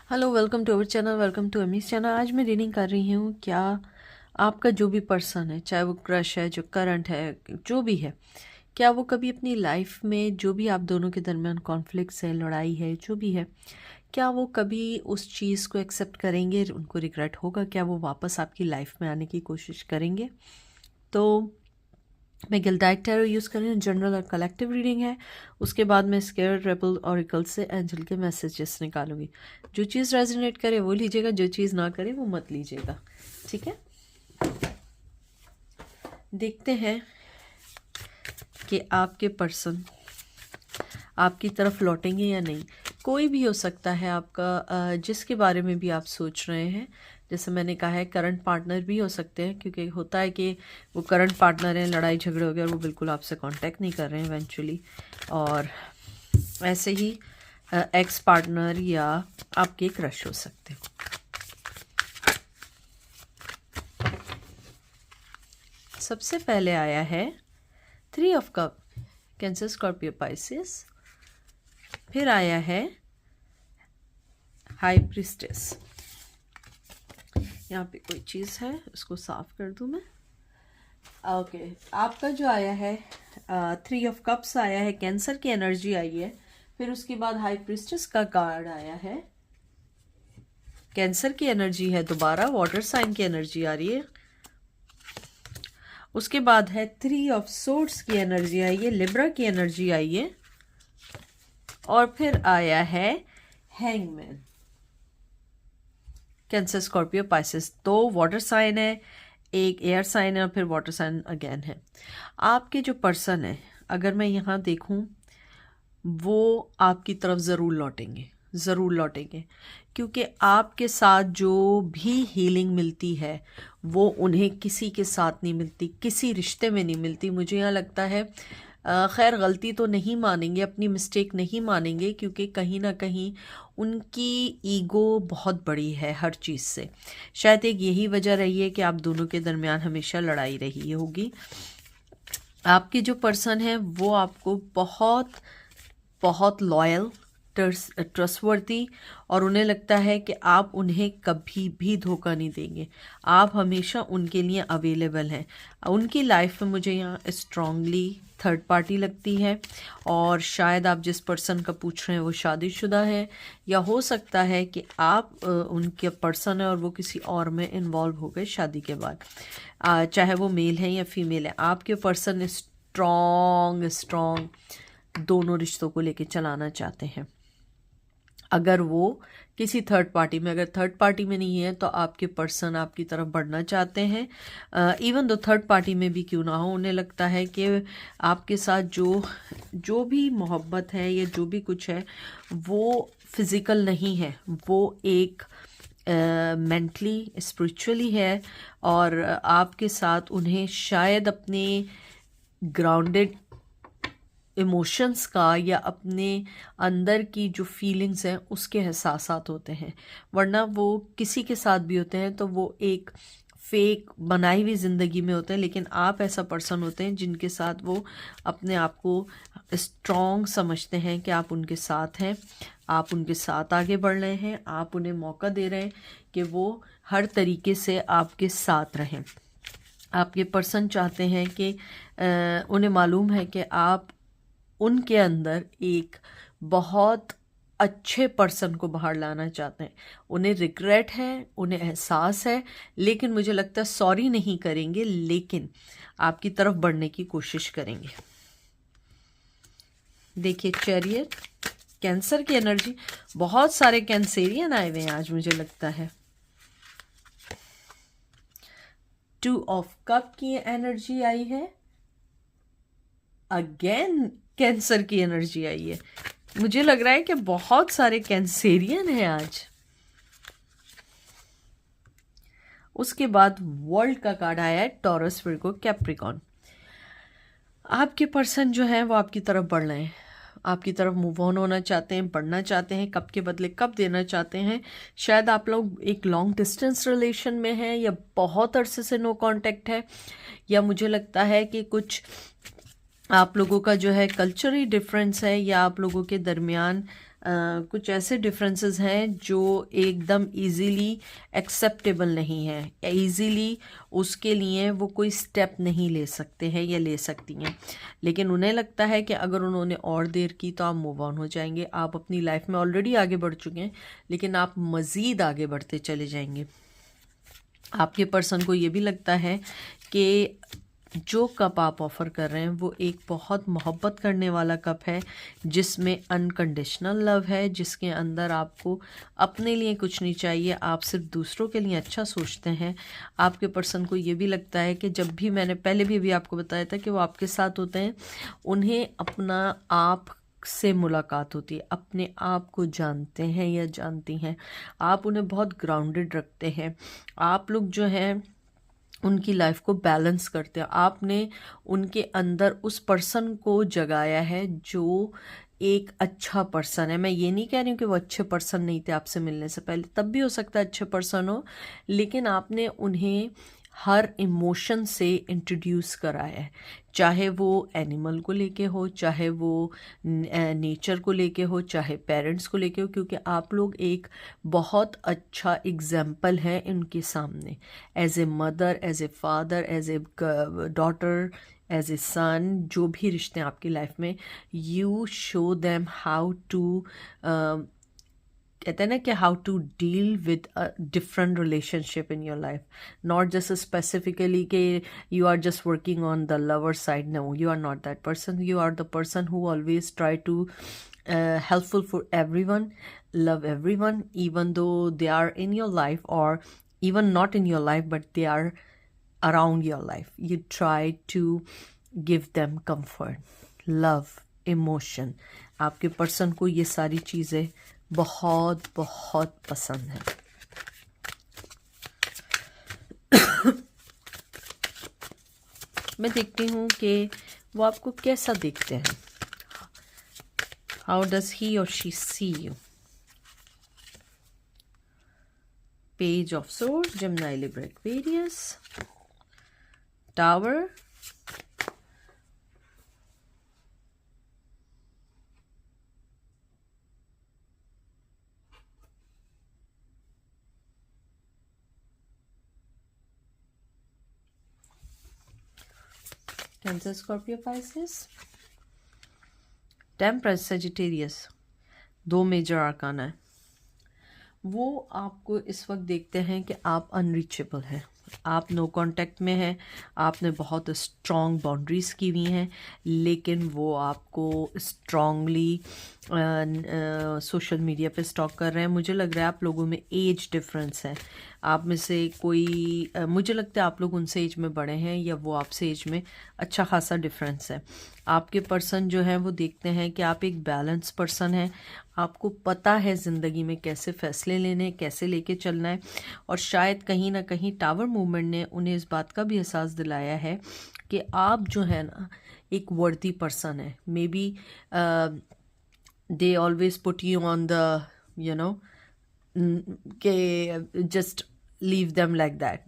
Hello, welcome to our channel, welcome to अमीज channel. आज मैं रीडिंग कर रही हूँ। क्या आपका जो भी पर्सन है, चाहे वो क्रश है, जो करंट है, जो भी है, क्या वो कभी अपनी लाइफ में जो भी आप दोनों के दरमियान कॉन्फ्लिक्ट्स है, लड़ाई है, जो भी है, क्या वो कभी उस चीज़ को एक्सेप्ट करेंगे? उनको रिग्रेट होगा? क्या वो वापस आपकी लाइफ में आने की कोशिश करेंगे? तो मैं गिल्डाइट टैरो यूज़ कर रही हूँ। जनरल और कलेक्टिव रीडिंग है। उसके बाद मैं स्केयर रेबल ऑरिकल से एंजल के मैसेजेस निकालूंगी। जो चीज़ रेजोनेट करे वो लीजिएगा, जो चीज़ ना करे वो मत लीजिएगा। ठीक है, देखते हैं कि आपके पर्सन आपकी तरफ लौटेंगे या नहीं। कोई भी हो सकता है आपका, जिसके बारे में भी आप सोच रहे हैं। जैसे मैंने कहा है, करंट पार्टनर भी हो सकते हैं, क्योंकि होता है कि वो करंट पार्टनर हैं, लड़ाई झगड़े हो गए और वो बिल्कुल आपसे कांटेक्ट नहीं कर रहे हैं इवेंचुअली। और ऐसे ही एक्स पार्टनर या आपके क्रश हो सकते हैं। सबसे पहले आया है 3 of cup, cancer, Scorpio, Pisces. फिर आया है हाई प्रिस्टेस। यहाँ पे कोई चीज़ है, उसको साफ कर दूँ मैं। ओके, आपका जो आया है 3 ऑफ कप्स आया है, कैंसर की एनर्जी आई है। फिर उसके बाद हाई प्रिस्टेस का कार्ड आया है, कैंसर की एनर्जी है, दोबारा वाटर साइन की एनर्जी आ रही है। उसके बाद है 3 ऑफ सोर्ड्स की एनर्जी आई है, लिब्रा की एनर्जी आई है। और फिर आया है hangman. Cancer, Scorpio, Pisces, 2 water sign है, एक एयर साइन है और फिर वाटर साइन अगेन है। आपके जो पर्सन है, अगर मैं यहाँ देखूँ, वो आपकी तरफ ज़रूर लौटेंगे, ज़रूर लौटेंगे, क्योंकि आपके साथ जो भी हीलिंग मिलती है वो उन्हें किसी के साथ नहीं मिलती, किसी रिश्ते में नहीं मिलती। मुझे यहाँ लगता है, खैर गलती तो नहीं मानेंगे, अपनी मिस्टेक नहीं मानेंगे, क्योंकि कहीं ना कहीं उनकी ईगो बहुत बड़ी है हर चीज़ से। शायद एक यही वजह रही है कि आप दोनों के दरमियान हमेशा लड़ाई रही होगी। आपके जो पर्सन है वो आपको बहुत बहुत लॉयल, ट्रस्टवर्दी, और उन्हें लगता है कि आप उन्हें कभी भी धोखा नहीं देंगे। आप हमेशा उनके लिए अवेलेबल हैं। उनकी लाइफ में मुझे यहाँ स्ट्रांगली थर्ड पार्टी लगती है। और शायद आप जिस पर्सन का पूछ रहे हैं वो शादीशुदा है, या हो सकता है कि आप उनके पर्सन है और वो किसी और में इन्वॉल्व हो गए शादी के बाद। चाहे वो मेल है या फीमेल है, आपके पर्सन स्ट्रॉन्ग दोनों रिश्तों को लेके चलाना चाहते हैं। अगर वो किसी थर्ड पार्टी में, अगर थर्ड पार्टी में नहीं है तो आपके पर्सन आपकी तरफ बढ़ना चाहते हैं। इवन दो थर्ड पार्टी में भी क्यों ना हो, उन्हें लगता है कि आपके साथ जो भी मोहब्बत है या जो भी कुछ है वो फिज़िकल नहीं है, वो एक मेंटली स्पिरिचुअली है। और आपके साथ उन्हें शायद अपने ग्राउंडेड इमोशंस का या अपने अंदर की जो फीलिंग्स हैं उसके एहसासात होते हैं। वरना वो किसी के साथ भी होते हैं तो वो एक फेक बनाई हुई ज़िंदगी में होते हैं, लेकिन आप ऐसा पर्सन होते हैं जिनके साथ वो अपने आप को स्ट्रॉन्ग समझते हैं कि आप उनके साथ हैं, आप उनके साथ आगे बढ़ रहे हैं, आप उन्हें मौका दे रहे हैं कि वो हर तरीके से आपके साथ रहें। आपके पर्सन चाहते हैं कि उन्हें मालूम है कि आप उनके अंदर एक बहुत अच्छे पर्सन को बाहर लाना चाहते हैं। उन्हें रिग्रेट है, उन्हें एहसास है, लेकिन मुझे लगता है सॉरी नहीं करेंगे, लेकिन आपकी तरफ बढ़ने की कोशिश करेंगे। देखिए, चैरियट, कैंसर की एनर्जी, बहुत सारे कैंसेरियन आए हुए हैं आज मुझे लगता है। 2 ऑफ कप की एनर्जी आई है, अगेन कैंसर की एनर्जी आई है। मुझे लग रहा है कि बहुत सारे कैंसेरियन हैं आज। उसके बाद वर्ल्ड का कार्ड आया है, टॉरस, विर्गो, कैप्रिकॉन। आपके पर्सन जो है वो आपकी तरफ बढ़ रहे हैं, आपकी तरफ मूव ऑन होना चाहते हैं, बढ़ना चाहते हैं। कब के बदले कब देना चाहते हैं। शायद आप लोग एक लॉन्ग डिस्टेंस रिलेशन में हैं, या बहुत अरसे से नो कांटेक्ट है, या मुझे लगता है कि कुछ आप लोगों का जो है कल्चरली डिफरेंस है, या आप लोगों के दरमियान कुछ ऐसे डिफरेंसेस हैं जो एकदम इजीली एक्सेप्टेबल नहीं है, या इजीली उसके लिए वो कोई स्टेप नहीं ले सकते हैं या ले सकती हैं। लेकिन उन्हें लगता है कि अगर उन्होंने और देर की तो आप मूव ऑन हो जाएंगे, आप अपनी लाइफ में ऑलरेडी आगे बढ़ चुके हैं, लेकिन आप मज़ीद आगे बढ़ते चले जाएंगे। आपके पर्सन को ये भी लगता है कि जो कप आप ऑफ़र कर रहे हैं वो एक बहुत मोहब्बत करने वाला कप है, जिसमें अनकंडीशनल लव है, जिसके अंदर आपको अपने लिए कुछ नहीं चाहिए, आप सिर्फ दूसरों के लिए अच्छा सोचते हैं। आपके पर्सन को ये भी लगता है कि जब भी, मैंने पहले भी आपको बताया था कि वो आपके साथ होते हैं, उन्हें अपना आप से मुलाकात होती है, अपने आप को जानते हैं या जानती हैं, आप उन्हें बहुत ग्राउंडेड रखते हैं, आप लोग जो हैं उनकी लाइफ को बैलेंस करते हैं। आपने उनके अंदर उस पर्सन को जगाया है जो एक अच्छा पर्सन है। मैं ये नहीं कह रही हूँ कि वो अच्छे पर्सन नहीं थे आपसे मिलने से पहले, तब भी हो सकता है अच्छे पर्सन हो, लेकिन आपने उन्हें हर इमोशन से इंट्रोड्यूस कराया है, चाहे वो एनिमल को लेके हो, चाहे वो नेचर को लेके हो, चाहे पेरेंट्स को लेके हो, क्योंकि आप लोग एक बहुत अच्छा एग्जाम्पल है इनके सामने, as a mother, as a father, as a daughter, as a son, जो भी रिश्ते हैं आपकी लाइफ में, you show them how to, कहते हैं ना कि how to deal with a different relationship in your life, not just specifically कि you are just working on the lover side. No, you are not that person, you are the person who always try to helpful for everyone, love everyone, even though they are in your life or even not in your life, but they are around your life. You try to give them comfort, love, emotion. आपके person को ये सारी चीज़ें बहुत बहुत पसंद है। मैं देखती हूँ कि वो आपको कैसा देखते हैं। हाउ डज ही और she see you? Page of swords, Gemini, Libra, Aquarius, tower, Cancer, Scorpio, Pisces, temperance, Sagittarius. दो मेजर आर्काना है। वो आपको इस वक्त देखते हैं कि आप अनरीचेबल हैं, आप नो कांटेक्ट में हैं, आपने बहुत स्ट्रॉन्ग बाउंड्रीज की हुई हैं, लेकिन वो आपको स्ट्रॉन्गली सोशल मीडिया पे स्टॉक कर रहे हैं। मुझे लग रहा है आप लोगों में एज डिफरेंस है, आप में से कोई मुझे लगता है आप लोग उनसे एज में बड़े हैं या वो आपसे एज में अच्छा खासा डिफरेंस है। आपके पर्सन जो है वो देखते हैं कि आप एक बैलेंस पर्सन हैं, आपको पता है ज़िंदगी में कैसे फ़ैसले लेने, कैसे लेके चलना है, और शायद कहीं ना कहीं टावर मूवमेंट ने उन्हें इस बात का भी एहसास दिलाया है कि आप जो है ना एक वर्दी पर्सन है। May be they always put you on the के just leave them like that,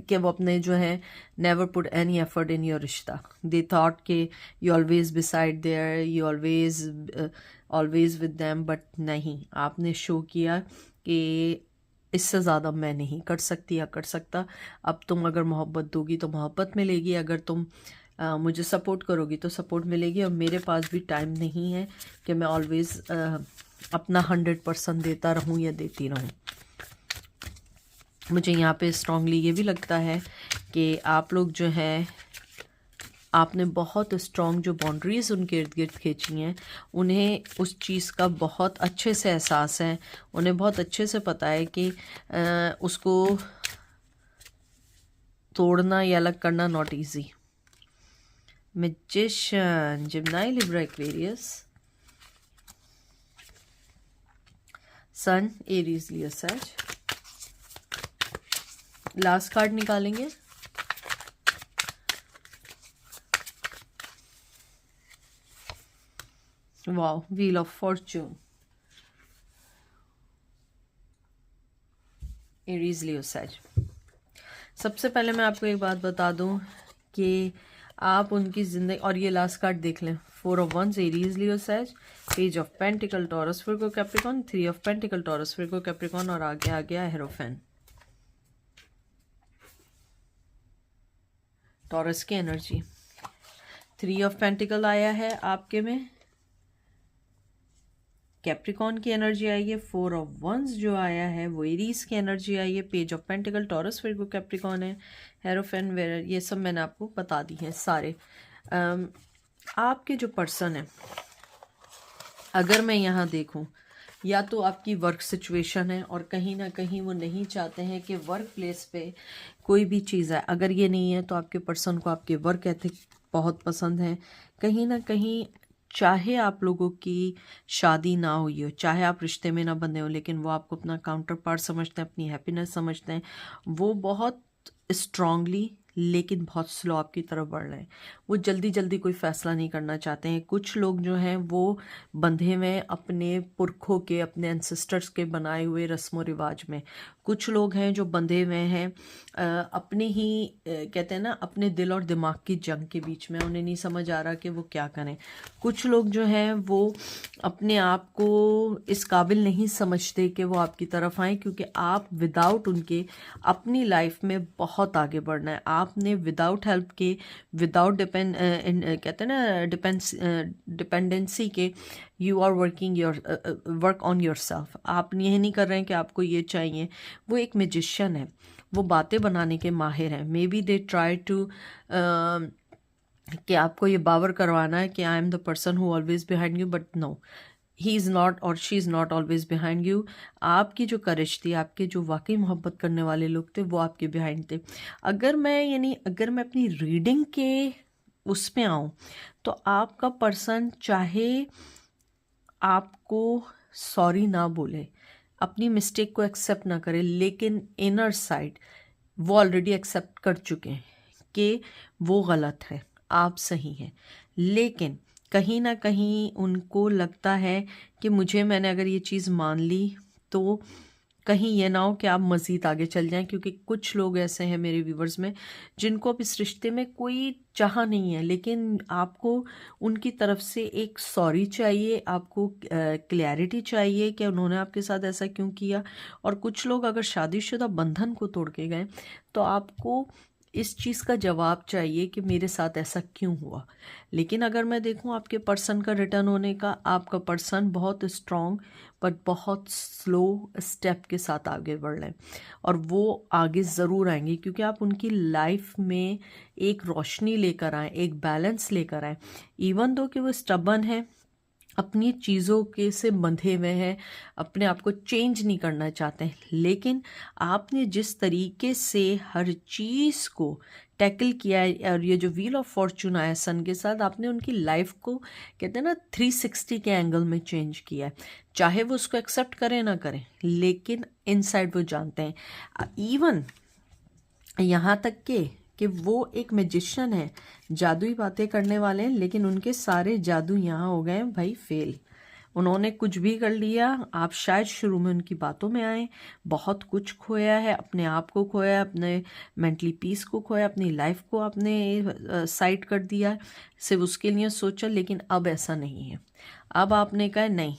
कि वो अपने जो है never put any effort in your रिश्ता। दे थॉट के you always beside there, you always with them, but नहीं, आपने शो किया कि इससे ज़्यादा मैं नहीं कर सकती या कर सकता। अब तुम अगर मोहब्बत दोगी तो मोहब्बत मिलेगी, अगर तुम मुझे सपोर्ट करोगी तो सपोर्ट मिलेगी, और मेरे पास भी टाइम नहीं है कि मैं ऑलवेज़ अपना 100% देता रहूं या देती रहूं। मुझे यहाँ पे स्ट्रांगली ये भी लगता है कि आप लोग जो हैं, आपने बहुत स्ट्रॉन्ग जो बाउंड्रीज़ उनके इर्द गिर्द खींची हैं, उन्हें उस चीज़ का बहुत अच्छे से एहसास है, उन्हें बहुत अच्छे से पता है कि उसको तोड़ना या अलग करना not easy. Magician, Gemini, Libra, Aquarius, sun, Aries, Leo, Sag. Last card निकालेंगे। Wow, wheel of fortune, Aries, Leo, Sag. सबसे पहले मैं आपको एक बात बता दूं कि आप उनकी जिंदगी, और ये लास्ट कार्ड देख लें, 4 of once Aries Leo Sag, page of pentacle Taurus Virgo Capricorn, 3 of pentacle Taurus Virgo Capricorn, और आगे आ गया हेरोफेन, टॉरस की एनर्जी। 3 ऑफ पेंटिकल आया है आपके में, कैप्रिकॉन की एनर्जी आई है। 4 ऑफ वंस जो आया है वो एरीज की एनर्जी आई है। Page of pentacle Taurus Virgo Capricorn है, हेरोफेन वेरर, ये सब मैंने आपको बता दी हैं सारे। आपके जो पर्सन है, अगर मैं यहाँ देखूँ, या तो आपकी वर्क सिचुएशन है और कहीं ना कहीं वो नहीं चाहते हैं कि वर्क प्लेस पे कोई भी चीज़ है। अगर ये नहीं है तो आपके पर्सन को आपके वर्क एथिक बहुत पसंद है। कहीं ना कहीं चाहे आप लोगों की शादी ना हुई हो, चाहे आप रिश्ते में ना बंधे हो, लेकिन वो आपको अपना काउंटर पार्ट समझते हैं, अपनी हैप्पीनेस समझते हैं। वो बहुत स्ट्रांगली लेकिन बहुत स्लो आपकी तरफ बढ़ रहे हैं। वो जल्दी जल्दी कोई फैसला नहीं करना चाहते हैं। कुछ लोग जो हैं वो बंधे हुए हैं अपने पुरखों के, अपने एंसेस्टर्स के बनाए हुए रस्मों रिवाज में। कुछ लोग हैं जो बंधे हुए हैं अपने ही कहते हैं ना, अपने दिल और दिमाग की जंग के बीच में। उन्हें नहीं समझ आ रहा कि वो क्या करें। कुछ लोग जो हैं वो अपने आप को इस काबिल नहीं समझते कि वो आपकी तरफ आए, क्योंकि आप विदाउट उनके अपनी लाइफ में बहुत आगे बढ़ना है। आपने विदाउट हेल्प के, विदाउट कहते हैं ना डिपेंडेंसी के, you are working work on yourself. आप ये नहीं कर रहे हैं कि आपको ये चाहिए। वो एक मैजिशियन है, वो बातें बनाने के माहिर हैं। May be they try to कि आपको ये बावर करवाना है कि I am the person who always behind you, but no, he is not और she is not always behind you. आपकी जो करेज थी, आपके जो वाकई मोहब्बत करने वाले लोग थे, वो आपके बिहाइंड थे। अगर मैं अपनी रीडिंग के उस पे आऊँ, तो आपका पर्सन चाहे आपको सॉरी ना बोले, अपनी मिस्टेक को एक्सेप्ट ना करे, लेकिन इनर साइड वो ऑलरेडी एक्सेप्ट कर चुके हैं कि वो गलत है, आप सही हैं। लेकिन कहीं ना कहीं उनको लगता है कि मैंने अगर ये चीज़ मान ली तो कहीं ये ना हो कि आप मज़ीद आगे चल जाएं। क्योंकि कुछ लोग ऐसे हैं मेरे व्यूवर्स में जिनको अब इस रिश्ते में कोई चाह नहीं है, लेकिन आपको उनकी तरफ से एक सॉरी चाहिए, आपको क्लैरिटी चाहिए कि उन्होंने आपके साथ ऐसा क्यों किया। और कुछ लोग अगर शादीशुदा बंधन को तोड़ के गए, तो आपको इस चीज़ का जवाब चाहिए कि मेरे साथ ऐसा क्यों हुआ। लेकिन अगर मैं देखूं आपके पर्सन का रिटर्न होने का, आपका पर्सन बहुत स्ट्रॉन्ग बट बहुत स्लो स्टेप के साथ आगे बढ़ रहे हैं, और वो आगे ज़रूर आएंगे, क्योंकि आप उनकी लाइफ में एक रोशनी लेकर आए, एक बैलेंस लेकर आए। इवन दो कि वो स्टबन है, अपनी चीज़ों के से बंधे हुए हैं, अपने आप को चेंज नहीं करना चाहते हैं, लेकिन आपने जिस तरीके से हर चीज़ को टैकल किया है, और ये जो व्हील ऑफ फॉर्चून आया सन के साथ, आपने उनकी लाइफ को कहते हैं ना 360 के एंगल में चेंज किया है। चाहे वो उसको एक्सेप्ट करें ना करें, लेकिन इनसाइड वो जानते हैं। इवन यहाँ तक कि वो एक मैजिशियन है, जादुई बातें करने वाले हैं, लेकिन उनके सारे जादू यहाँ हो गए भाई फेल। उन्होंने कुछ भी कर लिया। आप शायद शुरू में उनकी बातों में आए, बहुत कुछ खोया है, अपने आप को खोया, अपने मेंटली पीस को खोया, अपनी लाइफ को आपने साइड कर दिया, सिर्फ उसके लिए सोचा। लेकिन अब ऐसा नहीं है। अब आपने कहा नहीं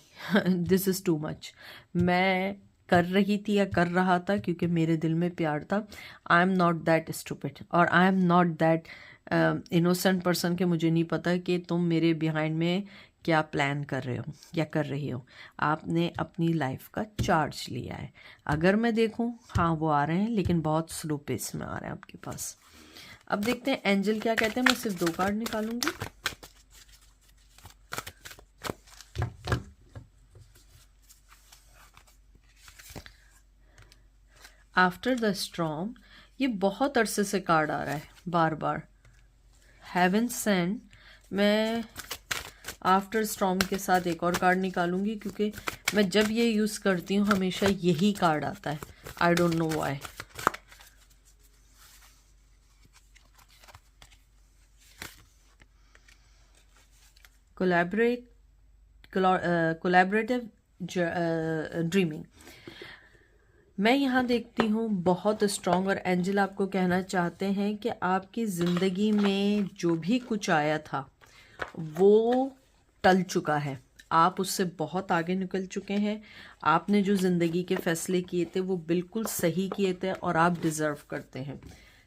दिस इज़ टू मच। मैं कर रही थी या कर रहा था क्योंकि मेरे दिल में प्यार था। I am not that stupid, और I am not that innocent person के मुझे नहीं पता कि तुम मेरे बिहाइंड में क्या प्लान कर रहे हो या कर रही हो। आपने अपनी लाइफ का चार्ज लिया है। अगर मैं देखूं, हाँ वो आ रहे हैं, लेकिन बहुत स्लो पेस में आ रहे हैं आपके पास। अब देखते हैं एंजल क्या कहते हैं। मैं सिर्फ 2 कार्ड निकालूंगी। आफ्टर द स्टॉर्म, ये बहुत अरसे से कार्ड आ रहा है बार बार। Heaven sent. मैं आफ्टर स्टॉर्म के साथ एक और कार्ड निकालूंगी, क्योंकि मैं जब ये यूज़ करती हूँ हमेशा यही कार्ड आता है। I don't know why. Collaborative dreaming. मैं यहाँ देखती हूँ बहुत स्ट्रॉन्ग, और एंजल आपको कहना चाहते हैं कि आपकी ज़िंदगी में जो भी कुछ आया था वो टल चुका है। आप उससे बहुत आगे निकल चुके हैं। आपने जो ज़िंदगी के फ़ैसले किए थे वो बिल्कुल सही किए थे और आप डिज़र्व करते हैं।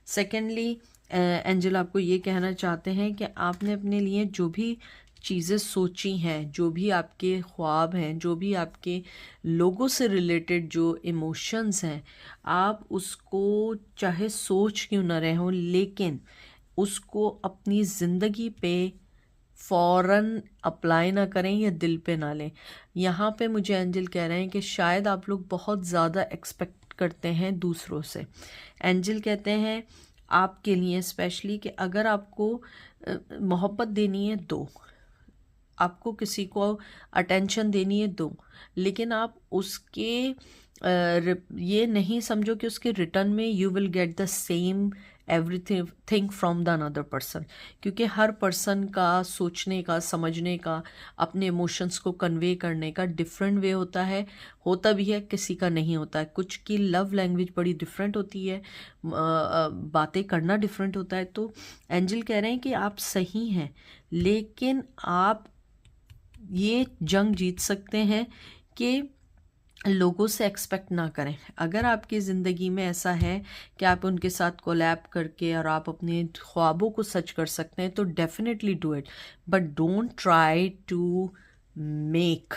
सेकेंडली, एंजल आपको ये कहना चाहते हैं कि आपने अपने लिए जो भी चीज़ें सोची हैं, जो भी आपके ख्वाब हैं, जो भी आपके लोगों से रिलेटेड जो इमोशंस हैं, आप उसको चाहे सोच क्यों ना रहे हों, लेकिन उसको अपनी ज़िंदगी पे फ़ौरन अप्लाई ना करें या दिल पे ना लें। यहाँ पे मुझे एंजल कह रहे हैं कि शायद आप लोग बहुत ज़्यादा एक्सपेक्ट करते हैं दूसरों से। एंजल कहते हैं आपके लिए स्पेशली कि अगर आपको मोहब्बत देनी है दो, आपको किसी को अटेंशन देनी है दो, लेकिन आप उसके ये नहीं समझो कि उसके रिटर्न में you will get the same everything from the another person, क्योंकि हर पर्सन का सोचने का, समझने का, अपने इमोशंस को कन्वे करने का डिफरेंट वे होता है। होता भी है, किसी का नहीं होता है। कुछ की लव लैंग्वेज बड़ी डिफरेंट होती है, बातें करना डिफरेंट होता है। तो एंजल कह रहे हैं कि आप सही हैं, लेकिन आप ये जंग जीत सकते हैं कि लोगों से एक्सपेक्ट ना करें। अगर आपकी ज़िंदगी में ऐसा है कि आप उनके साथ कोलैब करके और आप अपने ख्वाबों को सच कर सकते हैं तो definitely do it, but don't try to make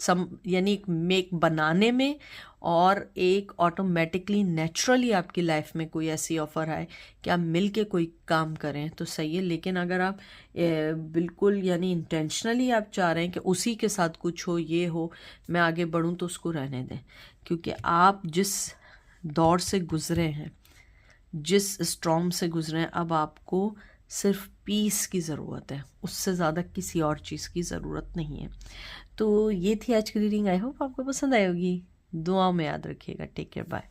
some, यानी एक मेक बनाने में और एक ऑटोमेटिकली नेचुरली आपकी लाइफ में कोई ऐसी ऑफ़र आए कि आप मिल के कोई काम करें तो सही है। लेकिन अगर आप बिल्कुल यानी इंटेंशनली आप चाह रहे हैं कि उसी के साथ कुछ हो, ये हो, मैं आगे बढ़ूं, तो उसको रहने दें। क्योंकि आप जिस दौर से गुज़रे हैं, जिस स्टॉर्म से गुज़रे हैं, अब आपको सिर्फ पीस की ज़रूरत है, उससे ज़्यादा किसी और चीज़ की ज़रूरत नहीं है। तो ये थी आज की रीडिंग। आई होप आपको पसंद आई होगी। दुआओं में याद रखिएगा। Take care, bye.